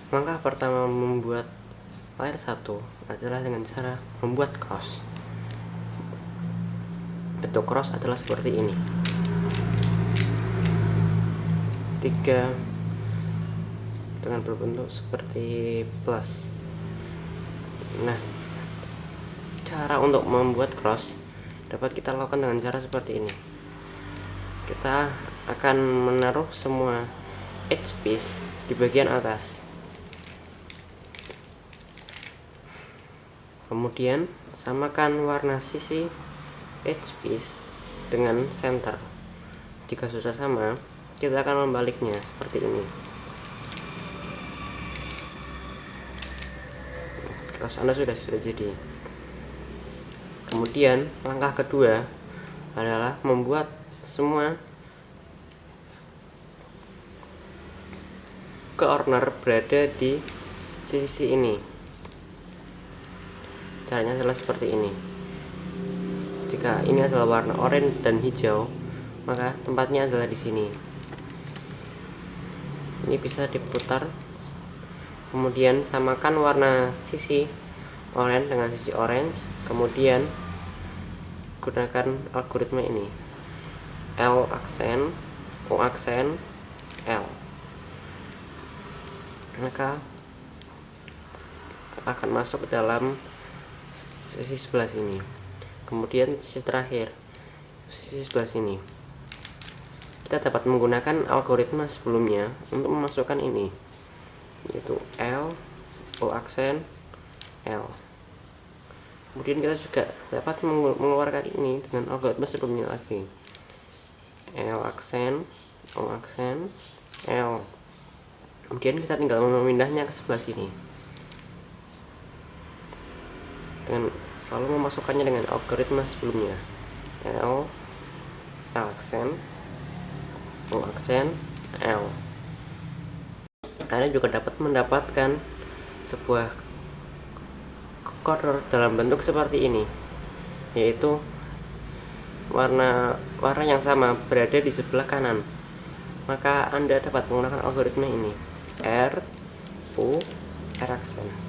Langkah pertama membuat layer 1 adalah dengan cara membuat cross. Bentuk cross adalah seperti ini. 3 dengan berbentuk seperti plus. Nah, cara untuk membuat cross dapat kita lakukan dengan cara seperti ini. Kita akan menaruh semua edge piece di bagian atas. Kemudian samakan warna sisi edge piece dengan center. Jika sudah sama, kita akan membaliknya seperti ini. Cross Anda sudah jadi. Kemudian langkah kedua adalah membuat semua corner berada di sisi ini. Caranya adalah seperti ini. Jika ini adalah warna oranye dan hijau, maka tempatnya adalah di sini. Ini bisa diputar. Kemudian samakan warna sisi oranye dengan sisi orange. Kemudian gunakan algoritma ini. L aksen, O aksen, L. Maka akan masuk ke dalam sisi sebelah sini. Kemudian sisi terakhir, sisi sebelah sini. Kita dapat menggunakan algoritma sebelumnya untuk memasukkan ini, yaitu L, O aksen, L. Kemudian kita juga dapat mengeluarkan ini dengan algoritma sebelumnya lagi. L aksen, O aksen, L. Kemudian kita tinggal memindahnya ke sebelah sini. Dengan lalu memasukkannya dengan algoritma sebelumnya. L aksen, O aksen, L. Anda juga dapat mendapatkan sebuah corner dalam bentuk seperti ini, yaitu warna yang sama berada di sebelah kanan. Maka Anda dapat menggunakan algoritma ini, R, U, R aksen.